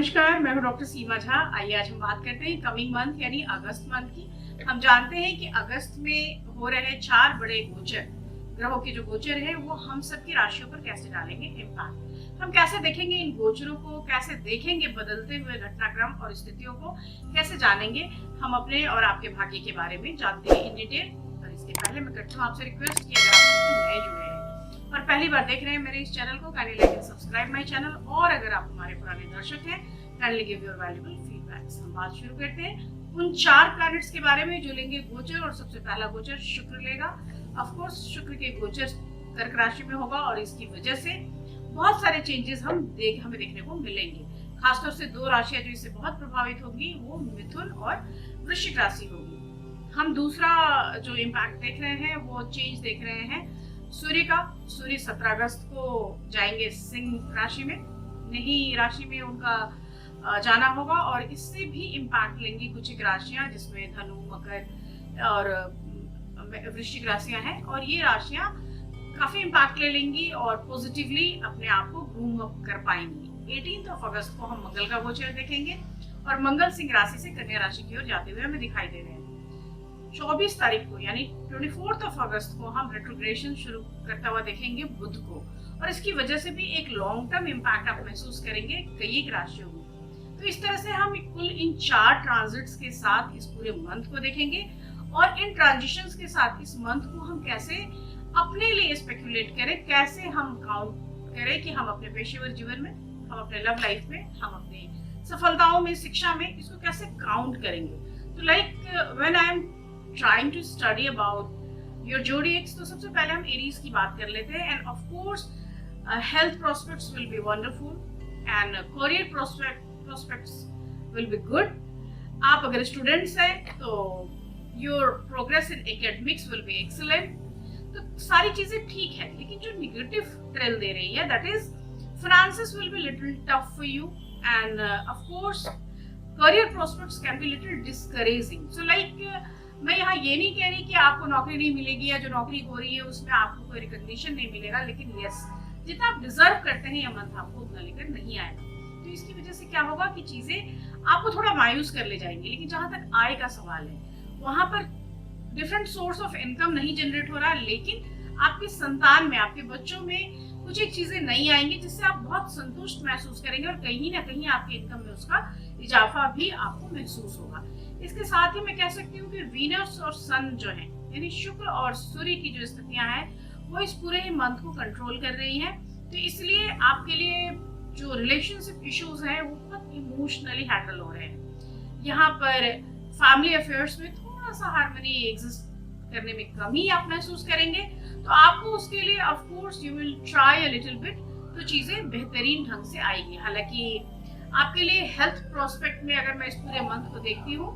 नमस्कार, मैं हूं डॉक्टर सीमा झा। आइए आज हम बात करते हैं कमिंग मंथ यानी अगस्त मंथ की। हम जानते हैं कि अगस्त में हो रहे 4 बड़े गोचर, ग्रहों के जो गोचर है वो हम सबकी राशियों पर कैसे डालेंगे इम्पैक्ट। हम कैसे देखेंगे इन गोचरों को, कैसे देखेंगे बदलते हुए घटनाक्रम और स्थितियों को, कैसे जानेंगे हम अपने और आपके भाग्य के बारे में जानते हैं इन डिटेल। और इसके पहले मैं करती हूँ आपसे रिक्वेस्ट कि अगर आप नए जुड़े हैं और पहली बार देख रहे हैं मेरे इस चैनल को, kindly like and subscribe my channel. और अगर आप हमारे पुराने दर्शक हैं, kindly give your valuable feedbacks. हम बात शुरू करते हैं उन 4 प्लैनेट्स के बारे में जो लेंगे गोचर। और सबसे पहला गोचर शुक्र लेगा। ऑफ कोर्स शुक्र के गोचर कर्क राशि में होगा और इसकी वजह से बहुत सारे चेंजेस हमें देखने को मिलेंगे। खासतौर से 2 राशियां जो इससे बहुत प्रभावित होंगी वो मिथुन और वृश्चिक राशि होगी। हम दूसरा जो इम्पैक्ट देख रहे हैं वो चेंज देख रहे हैं सूर्य का। सूर्य 17 अगस्त को जाएंगे सिंह राशि में, नहीं राशि में उनका जाना होगा और इससे भी इम्पैक्ट लेंगी कुछ एक राशियां जिसमें धनु, मकर और वृश्चिक राशियां हैं। और ये राशियां काफी इम्पैक्ट ले लेंगी और पॉजिटिवली अपने आप को ग्रूम अप कर पाएंगी। 18 अगस्त को हम मंगल का गोचर देखेंगे और मंगल सिंह राशि से कन्या राशि की ओर जाते हुए हमें दिखाई दे रहे हैं। 24 तारीख को यानी 24 अगस्त को हम रेट्रोग्रेशन शुरू करता हुआ देखेंगे बुध को। और इसकी वजह से भी एक लॉन्ग टर्म इम्पैक्ट आप महसूस करेंगे कई एक राशियों में। तो इस तरह से हम कुल इन 4 ट्रांजिट्स के साथ इस पूरे मंथ को देखेंगे और इन ट्रांजिशंस के साथ इस मंथ को हम कैसे अपने लिए स्पेकुलेट करें, कैसे हम काउंट करें कि हम अपने पेशेवर जीवन में, हम अपने लव लाइफ में, हम अपनी सफलताओं में, शिक्षा में इसको कैसे काउंट करेंगे। तो like when I am trying to study about your zodiacs, तो सबसे पहले हम एरीज की बात कर लेते हैं। And of course health prospects will be wonderful and career prospects will be good. आप अगर स्टूडेंट्स हैं तो your progress in academics will be excellent. तो सारी चीजें ठीक है, लेकिन जो निगेटिव ट्रेल दे रही है that is finances will be little tough for you and of course career prospects can be little discouraging. So like मैं यहाँ ये नहीं कह रही कि आपको नौकरी नहीं मिलेगी या जो नौकरी हो रही है उसमें आपको कोई रिकॉग्निशन नहीं मिलेगा, लेकिन यस जितना आप डिजर्व करते हैं ये मंथ आपको उतना लेकर नहीं आएगा। तो इसकी वजह से क्या होगा कि चीजें आपको थोड़ा मायूस कर ले जाएंगी। लेकिन जहां तक आय का सवाल है वहां पर डिफरेंट सोर्स ऑफ इनकम नहीं जनरेट हो रहा, लेकिन आपकी संतान में, आपके बच्चों में कुछ एक चीजें नहीं आएंगी जिससे आप बहुत संतुष्ट महसूस करेंगे और कहीं ना कहीं आपके इनकम में उसका इजाफा भी आपको महसूस होगा। इसके साथ ही मैं कह सकती हूँ कि वीनस और सन जो है यानी शुक्र और सूर्य की जो स्थितियां हैं वो इस पूरे ही मंथ को कंट्रोल कर रही हैं। तो इसलिए आपके लिए जो रिलेशनशिप इश्यूज हैं वो बहुत इमोशनली हैंडल हो रहे हैं। यहाँ पर फैमिली अफेयर्स में थोड़ा सा हार्मनी एग्जिस्ट करने में कमी आप महसूस करेंगे। तो आपको उसके लिए of course you will try a little bit, तो चीजें बेहतरीन ढंग से आएगी। हालांकि आपके लिए हेल्थ प्रोस्पेक्ट में अगर मैं इस पूरे मंथ को देखती हूँ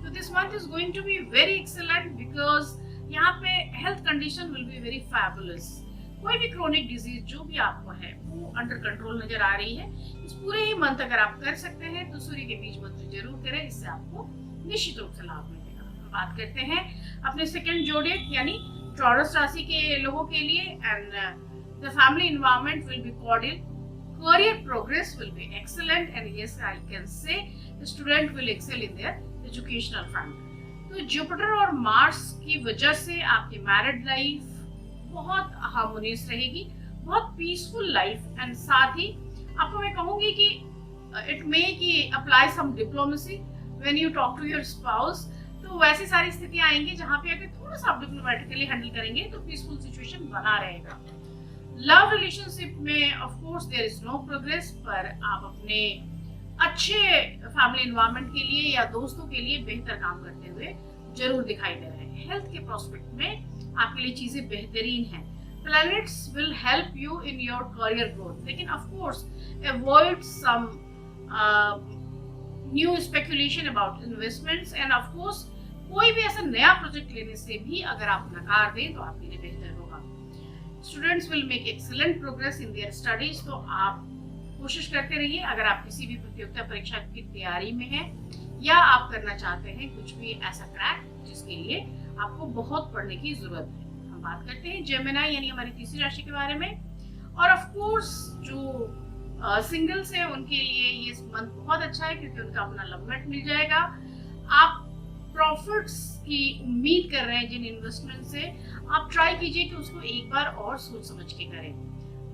तो this month is going to be very excellent because यहाँ पे health condition will be very fabulous. कोई भी क्रोनिक डिजीज जो भी आपको है वो अंडर कंट्रोल नजर आ रही है। इस पूरे ही मंथ अगर आप कर सकते हैं तो सूर्य के बीज मंत्र जरूर करें, इससे आपको निश्चित रूप से लाभ मिलेगा। हम बात करते हैं अपने सेकंड जोडिएक यानी टॉरस राशि के लोगों के लिए। And the family environment will be cordial, career progress will be excellent and yes I can say the student will excel in their educational front। तो जुपिटर और मार्स की वजह से आपकी मैरिड लाइफ बहुत हार्मोनियस रहेगी, बहुत पीसफुल लाइफ। एंड साथ ही आपको मैं कहूंगी कि इट मे कि apply some diplomacy when you talk to your spouse. तो वैसी सारी स्थितियां आएंगी जहां पे अगर थोड़ा सा आप डिप्लोमेटिकली हैंडल करेंगे तो पीसफुल सिचुएशन बना रहेगा। लव रिलेशनशिप में of course there is no progress, पर आप अपने अच्छे फैमिली एनवायरनमेंट के लिए या दोस्तों के लिए बेहतर काम करते हुए जरूर दिखाई दे रहे हैं। हेल्थ के प्रोस्पेक्ट में आपके लिए चीजें बेहतरीन हैं। Planets will help you in your career growth, लेकिन of course avoid some new speculation about investments. And of course कोई भी ऐसा नया प्रोजेक्ट लेने से भी अगर आप नकार दें तो आपके लिए बेहतर होगा। Students will make excellent progress in their studies. तो आप कोशिश करते रहिए। अगर आप किसी भी प्रतियोगिता परीक्षा की तैयारी में हैं या आप करना चाहते हैं कुछ भी ऐसा क्रैक जिसके लिए आपको बहुत पढ़ने की जरूरत है। हम बात करते हैं जेमिनी यानी हमारी तीसरी राशि के बारे में। और ऑफ कोर्स जो सिंगल्स है उनके लिए ये मंथ बहुत अच्छा है क्योंकि उनका अपना लवमेट मिल जाएगा। आप प्रॉफिट्स की उम्मीद कर रहे हैं जिन इन्वेस्टमेंट से, आप ट्राई कीजिए कि उसको एक बार और सोच समझ के करें।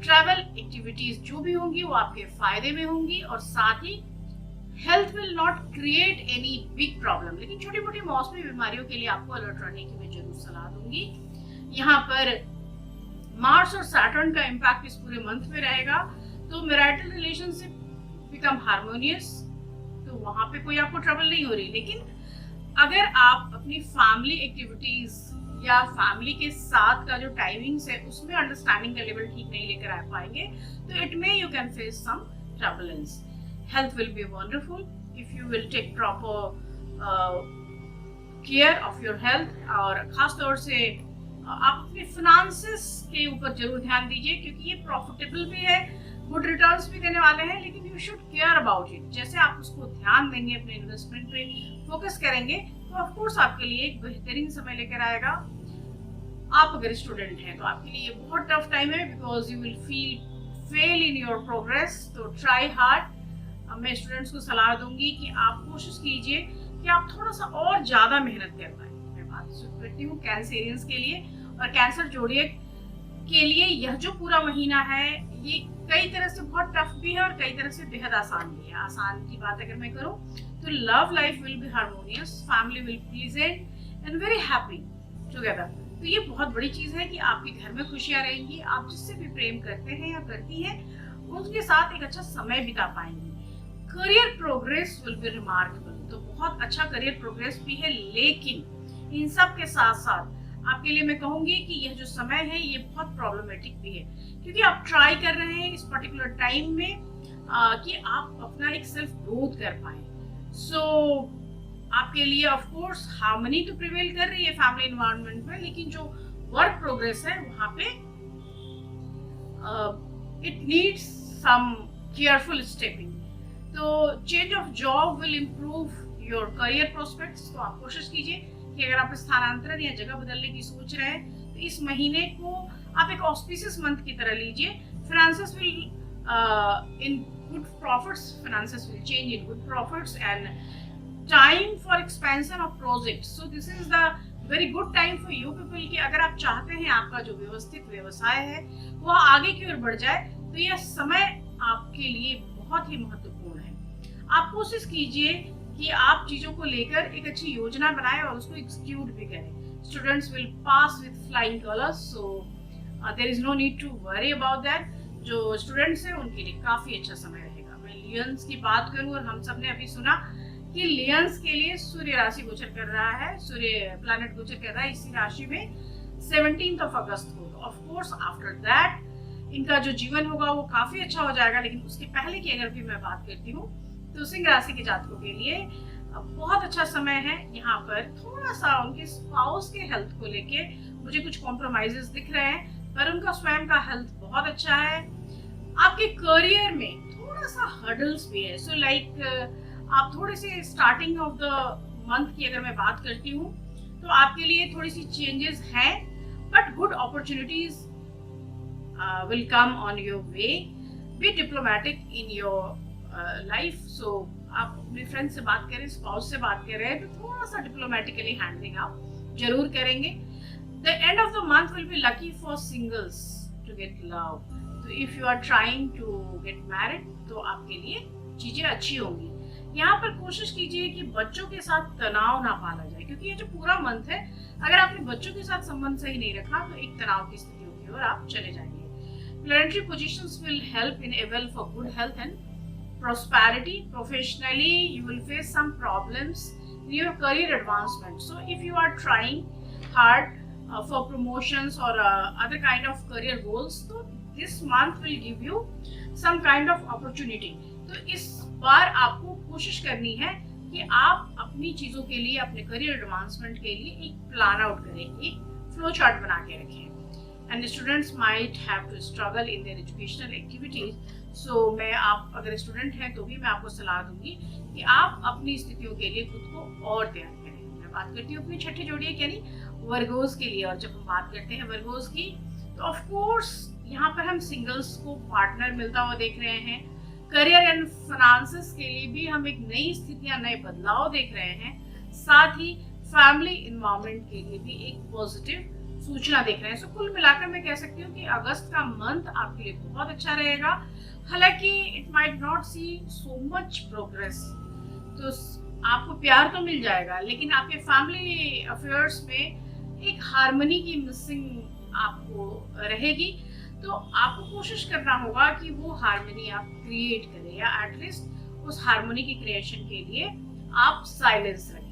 ट्रैवल एक्टिविटीज जो भी होंगी वो आपके फायदे में होंगी और साथ ही health will not create any big problem, लेकिन छोटी मोटी मौसमी बीमारियों के लिए आपको अलर्ट रहने की मैं जरूर सलाह दूंगी। यहाँ पर मार्स और सैटर्न का इम्पैक्ट इस पूरे मंथ में रहेगा, तो मैरिटल रिलेशनशिप बिकम हार्मोनियस, तो वहां पे कोई आपको ट्रबल नहीं हो रही। लेकिन अगर आप अपनी फैमिली एक्टिविटीज या फैमिली के साथ का जो टाइमिंग्स है उसमें अंडरस्टैंडिंग का लेवल ठीक नहीं लेकर आ पाएंगे, तो it may you can face some turbulence. Health will be wonderful if you will take proper care of your health, और खास तौर से आप अपने फिनांसेस के ऊपर जरूर ध्यान दीजिए क्योंकि ये प्रॉफिटेबल भी है, गुड रिटर्न्स भी देने वाले हैं, लेकिन you should care about it. जैसे आप उसको ध्यान देंगे, अपने इन्वेस्टमेंट पे फोकस करेंगे, तो ऑफ कोर्स आपके लिए एक बेहतरीन समय लेकर आएगा। आप अगर स्टूडेंट हैं तो आपके लिए बहुत टफ टाइम है because you will fail in your progress, तो ट्राई हार्ड। मैं स्टूडेंट्स को सलाह दूंगी कि आप कोशिश कीजिए कि आप थोड़ा सा और ज्यादा मेहनत कर पाए। मैं बात करती हूँ कैंसेरियंस के लिए, और कैंसर जोड़िएक के लिए यह जो पूरा महीना है ये कई तरह से बहुत टफ भी है और कई तरह से बेहद आसान भी है। आसान की बात अगर मैं करूँ तो love life will B harmonious, family will pleasant and very happy together. तो ये बहुत बड़ी चीज है कि आपके घर में खुशियां रहेंगी, आप जिससे भी प्रेम करते हैं या करती हैं उनके साथ एक अच्छा समय बिता पाएंगे। Career progress will be remarkable, तो बहुत अच्छा करियर प्रोग्रेस भी है, लेकिन इन सब के साथ साथ आपके लिए मैं कहूंगी कि यह जो समय है ये बहुत प्रॉब्लमेटिक भी है क्योंकि आप ट्राई कर रहे हैं इस पर्टिकुलर टाइम में कि आप अपना एक सेल्फ ग्रोथ कर पाए। सो आपके लिए ऑफ कोर्स हार्मनी तो प्रिवेल कर रही है फैमिली एनवायरनमेंट में, लेकिन जो वर्क प्रोग्रेस है वहां पे it needs some careful stepping. तो change of job will improve your career prospects, तो आप कोशिश कीजिए कि अगर आप स्थानांतरण या जगह बदलने की सोच रहे हैं तो इस महीने को आप एक ऑस्पिशियस मंथ की तरह लीजिए। Finances will in good profits, finances will change in good profits and time for expansion of project. So this is the very good time for you people कि अगर आप चाहते हैं आपका जो व्यवस्थित व्यवसाय है वह आगे की ओर बढ़ जाए तो यह समय आपके लिए बहुत ही महत्वपूर्ण है। आप कोशिश कीजिए कि आप चीजों को लेकर एक अच्छी योजना बनाएं और उसको एग्जीक्यूट भी करें। Students will pass with flying colours, so there is no need to worry about that. जो स्टूडेंट्स हैं उनके लिए काफी अच्छा समय रहेगा। मैं लियंस की बात करूं, और हम सबने अभी सुना कि लियंस के लिए सूर्य राशि गोचर कर रहा है, सूर्य प्लैनेट गोचर कर रहा है इसी राशि में 17 अगस्त को। ऑफ कोर्स आफ्टर दैट इनका जो जीवन होगा वो काफी अच्छा हो जाएगा, लेकिन उसके पहले की अगर भी मैं बात करती हूँ तो सिंह राशि के जातकों के लिए बहुत अच्छा समय है। यहाँ पर थोड़ा सा उनके स्पाउस के हेल्थ को लेके मुझे कुछ कॉम्प्रोमाइजेस दिख रहे हैं, पर उनका स्वयं का हेल्थ बहुत अच्छा है। आपके करियर में थोड़ा सा हर्डल्स भी है, सो लाइक आप थोड़े से स्टार्टिंग ऑफ द मंथ की अगर मैं बात करती हूँ तो आपके लिए थोड़ी सी चेंजेस हैं, but good opportunities will come on your way. Be diplomatic in your life, so आप अपने फ्रेंड से बात करें, स्पाउस से बात कर रहे हैं तो थोड़ा सा डिप्लोमेटिकली हैंडलिंग आप जरूर करेंगे। The end of the month will be lucky for singles to get love, तो if you are trying to get married तो आपके लिए चीजें अच्छी होंगी। यहाँ पर कोशिश कीजिए कि बच्चों के साथ तनाव ना पाला जाए, क्योंकि ये जो पूरा मंथ है अगर आपने बच्चों के साथ संबंध सही नहीं रखा तो एक तनाव की स्थितियों की ओर आप चले जाएंगे। Planetary positions will help in able for good health and prosperity. Professionally you will face some problems in your career advancement, so if you are trying hard for promotions or other kind of career goals, so this month will give you some kind of opportunity. तो इस बार आपको कोशिश करनी है कि आप अपनी चीजों के लिए, अपने करियर एडवांसमेंट के लिए एक प्लान आउट करें, एक फ्लो चार्ट बना के रखें। And the students might have to struggle in their educational activities. So मैं आप अगर स्टूडेंट हैं तो भी मैं आपको सलाह दूंगी कि आप अपनी स्थितियों के लिए खुद को और तैयार करें। मैं बात करती हूँ अपनी छठी जोड़ी यानी वर्गोस के लिए, और जब हम बात करते हैं वर्गोस की तो ऑफ कोर्स यहाँ पर हम सिंगल्स को पार्टनर मिलता हुआ देख रहे हैं। करियर एंड फाइनेंसेस के लिए भी हम एक नई स्थितियां, नए बदलाव देख रहे हैं। साथ ही फैमिली इन्वायरमेंट के लिए भी एक पॉजिटिव सूचना देख रहे हैं। सो कुल मिलाकर मैं कह सकती हूँ कि अगस्त का मंथ आपके लिए बहुत अच्छा रहेगा। हालांकि it might not see so much progress, तो आपको प्यार तो मिल जाएगा, लेकिन आपके फैमिली अफेयर्स में एक हार्मनी की मिसिंग आपको रहेगी। तो आपको कोशिश करना होगा कि वो हार्मनी आप क्रिएट करें, या एटलीस्ट उस हार्मनी की क्रिएशन के लिए आप साइलेंस रखें।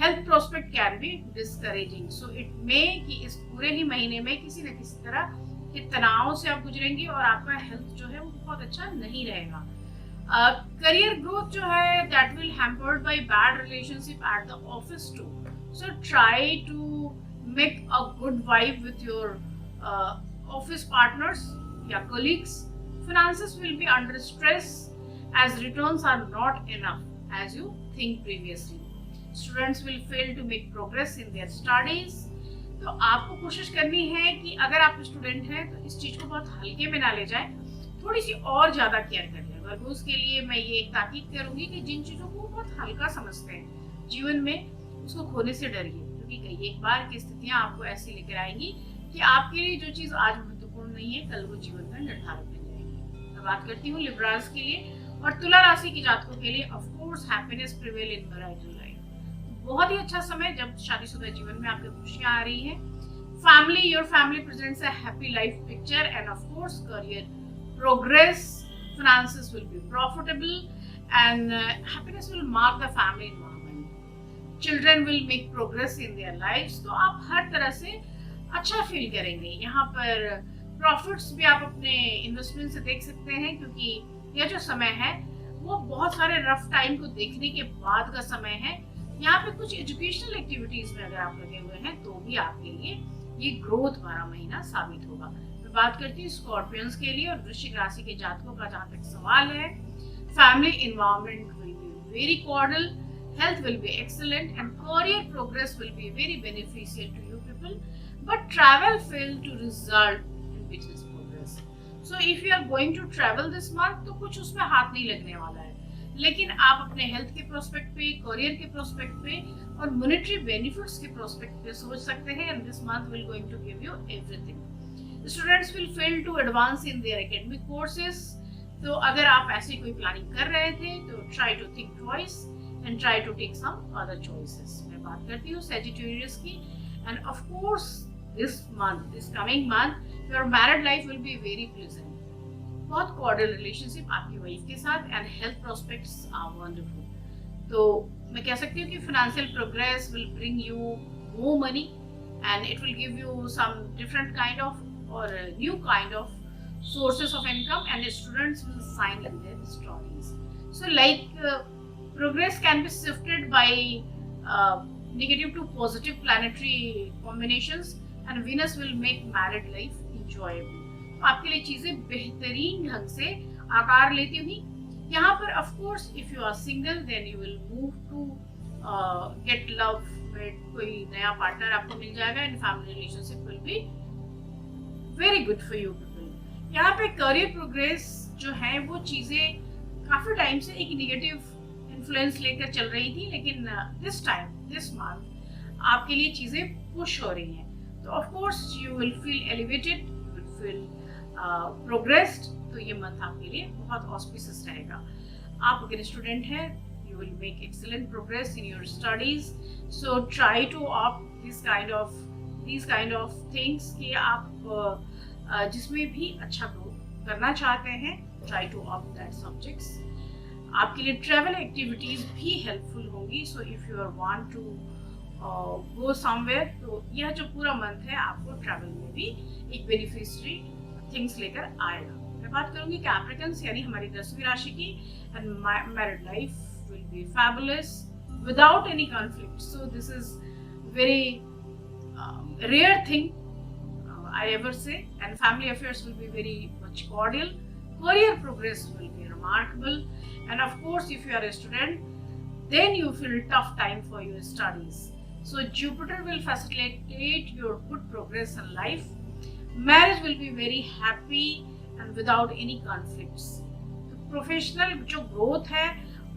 Health prospect can be discouraging, so it may कि इस पूरे ही महीने में किसी न किसी तरह के तनाव से आप गुजरेंगे और आपका हेल्थ जो है वो बहुत अच्छा नहीं रहेगा। करियर ग्रोथ जो है that will hampered by bad relationship at the office too, so try to make a good vibe with your office partners या colleagues. Finances will be under stress as returns are not enough as you think previously. Students will fail to make progress in their studies. तो आपको कोशिश करनी है कि अगर आप student हैं तो इस चीज को बहुत हल्के में ना ले जाएं, थोड़ी सी और ज्यादा केयर कर लें। वर्गोस के लिए मैं ये एक ताकीद करूंगी कि जिन चीजों को बहुत हल्का समझते हैं जीवन में, उसको खोने से डरिए, क्योंकि कई एक बार की स्थितियां आपको ऐसी लेकर आएंगी कि आपके लिए जो चीज आज महत्वपूर्ण नहीं है, कल वो जीवन का निर्धारक बन जाएगी। मैं बात करती हूँ लिब्रास के लिए और तुला राशि के जातकों के लिए। Of course happiness prevail in marital life. बहुत ही अच्छा समय जब शादीशुदा जीवन में आपके खुशियां आ रही हैं। Family, your family presents a happy life picture and of course career progress, finances will be profitable and happiness will mark the family environment. Children will make progress in their lives. तो आप हर तरह से अच्छा feel करेंगे। यहाँ पर profits भी आप अपने इन्वेस्टमेंट से देख सकते हैं, क्योंकि यह जो समय है वो बहुत सारे रफ टाइम को देखने के बाद का समय है। यहाँ पे कुछ एजुकेशनल एक्टिविटीज में अगर आप लगे हुए हैं तो भी आपके लिए ये ग्रोथ वाला महीना साबित होगा। मैं बात करती हूँ स्कॉर्पियंस के लिए और वृश्चिक राशि के जातकों का जहाँ तक सवाल है। Family environment will be very cordial, health will be excellent and career progress will be very beneficial to you people, but travel failed to result in business progress. So if you are going to travel this month, तो कुछ उसमें हाथ नहीं लगने वाला है, लेकिन आप अपने हेल्थ के प्रोस्पेक्ट पे, करियर के प्रोस्पेक्ट पे और मॉनेटरी बेनिफिट्स के प्रोस्पेक्ट पे सोच सकते हैं। and this month will going to give you everything. The students will fail to advance in their academic courses. तो अगर आप ऐसी कोई प्लानिंग कर रहे थे तो try to think twice and try to take some other choices. मैं बात करती हूँ Sagittarius की, and of course this month, this coming month, your married life will be very pleasant. बहुत cordial relationship आपकी वाइफ के साथ and health prospects are wonderful. तो मैं कह सकती हूँ कि financial progress will bring you more money and it will give you some different kind of or new kind of sources of income, and students will shine in their studies. So like progress can be shifted by negative to positive planetary combinations and Venus will make married life enjoyable. तो आपके लिए चीजें बेहतरीन ढंग से आकार लेती हुई। यहाँ पर of course if you are single then you will move to get love with कोई नया पार्टनर आपको मिल जाएगा and family relationship will be very good for you people. यहाँ पे करियर प्रोग्रेस जो है वो चीजें काफी टाइम से एक नेगेटिव इन्फ्लुएंस लेकर चल रही थी, लेकिन दिस टाइम दिस मंथ आपके लिए चीजें पुश हो रही हैं। तो of course you will feel elevated, you will feel progressed. तो ये मंथ आपके लिए बहुत ऑस्पिशियस रहेगा। आप अगर स्टूडेंट हैं you will make excellent progress in your studies, so try to opt these kind of things कि आप जिसमें भी अच्छा ग्रो करना चाहते हैं, try to opt that subjects. आपके लिए ट्रैवल एक्टिविटीज भी हेल्पफुल होंगी। So if you want to go somewhere, तो यह जो पूरा मंथ है आपको ट्रैवल में भी एक बेनिफिशियरी थिंग्स लेकर आएगा। मैं बात करूंगी कैप्रिकन्स यानी हमारी 10वीं राशि की, and married life will be fabulous without any conflict. So this is very rare thing I ever say, and family affairs will be very much cordial. Career progress will be remarkable, and of course if you are a student then you feel tough time for your studies. So Jupiter will facilitate your good progress in life. Marriage will be very happy and without any conflicts. तो professional जो growth है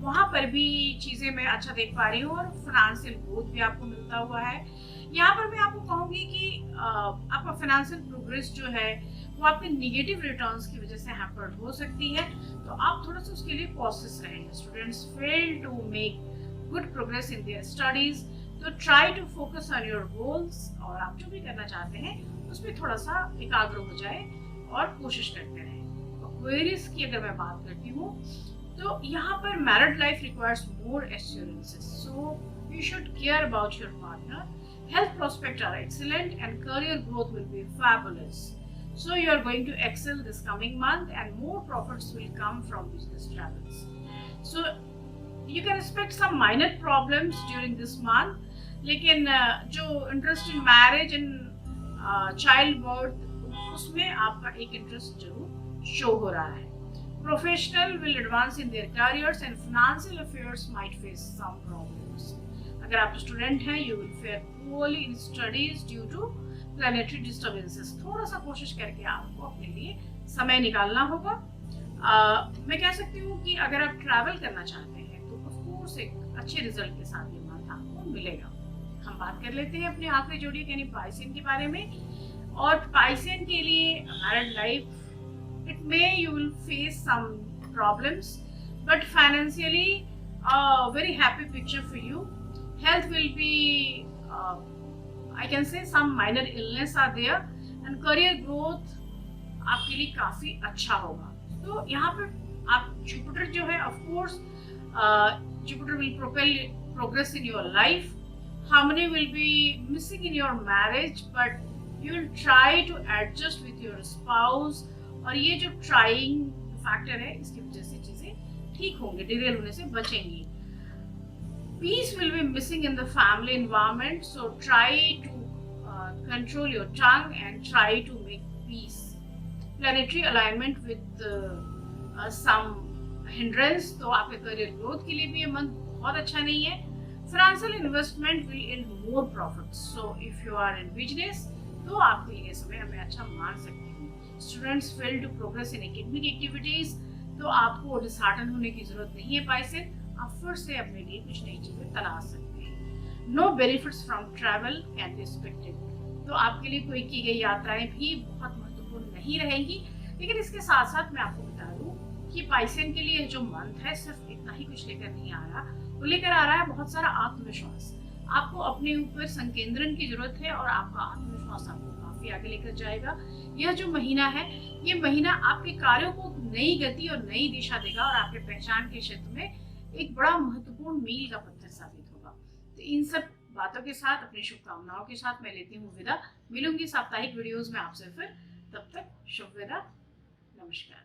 वहाँ पर भी चीज़ें मैं अच्छा देख पा रही हूँ और फाइनेंशियल ग्रोथ भी आपको मिलता हुआ है। यहाँ पर मैं आपको कहूँगी कि आपका फाइनेंशियल प्रोग्रेस जो है वो आपके निगेटिव रिटर्न्स की वजह से हैम्पर्ड हो सकती है, तो आप थोड़ा सा उसके लिए कॉशियस रहेंगे। Students fail to make good progress in their studies, तो try to focus on your goals, और आप जो भी करना चाहते हैं उसमें थोड़ा सा एकाग्र हो जाए और कोशिश करते रहें। क्वेरीज की अगर मैं बात करती हूँ तो यहाँ पर married life requires more assurances, so you should care about your partner. Health prospects are excellent and career growth will be fabulous. So you are going to excel this coming month and more profits will come from business travels. So you can expect some minor problems during this month. लेकिन जो interest in marriage and child birth उसमें आपका एक interest जरूर show हो रहा है। Professional will advance in their careers and financial affairs might face some problems. अगर आप स्टूडेंट हैं you will fare poorly in studies due to planetary disturbances. थोड़ा सा कोशिश करके आपको अपने लिए समय निकालना होगा। मैं कह सकती हूँ कि अगर आप ट्रैवल करना चाहते हैं तो ऑफ कोर्स एक अच्छे रिजल्ट के साथ ये मंथ आपको मिलेगा। हम बात कर लेते हैं अपने आखिरी जोड़ी यानी पाइसेन के बारे में। और पाइसेन के लिए married life it may you will face some problems but financially very happy picture for you. Health will be, I can say some minor illness are there and career growth आपके लिए काफी अच्छा होगा। तो यहाँ पर आप जुपिटर जो है of course Jupiter will propel progress in your life. Harmony will be missing in your marriage but you will try to adjust with your spouse, और ये जो trying factor है इसकी वजह से चीजें ठीक होंगे, डिरेल होने से बचेंगी। Peace will be missing in the family environment, so try to control your tongue and try to make peace. Planetary alignment with some hindrance, तो आपके career growth के लिए भी ये month बहुत अच्छा नहीं है। Financial investment will yield more profits, so if you are in business, तो आपके लिए समय मैं अच्छा मान सकती हूँ। Students fail to progress in academic activities, तो आपको disheartened होने की जरूरत नहीं है पाइसेन, आप फिर से अपने लिए कुछ नई चीजें तलाश सकते हैं। No benefits from travel can be expected, तो आपके लिए कोई की गई यात्राएं भी बहुत महत्वपूर्ण नहीं रहेंगी। लेकिन इसके साथ साथ मैं आपको बता दूं कि पाइसेन के लिए जो मंथ है सिर्फ इतना ही कुछ लेकर नहीं आ रहा, वो लेकर आ रहा है बहुत सारा आत्मविश्वास। आपको अपने ऊपर संकेंद्रण की जरूरत है और आपका आत्मविश्वास आपको काफी आगे लेकर जाएगा। यह जो महीना है ये महीना आपके कार्यों को नई गति और नई दिशा देगा और आपके पहचान के क्षेत्र में एक बड़ा महत्वपूर्ण मील का पत्थर साबित होगा। तो इन सब बातों के साथ अपनी शुभकामनाओं के साथ मैं लेती हूँ विदा। मिलूंगी साप्ताहिक वीडियोस में आपसे फिर, तब तक शुभ विदा, नमस्कार।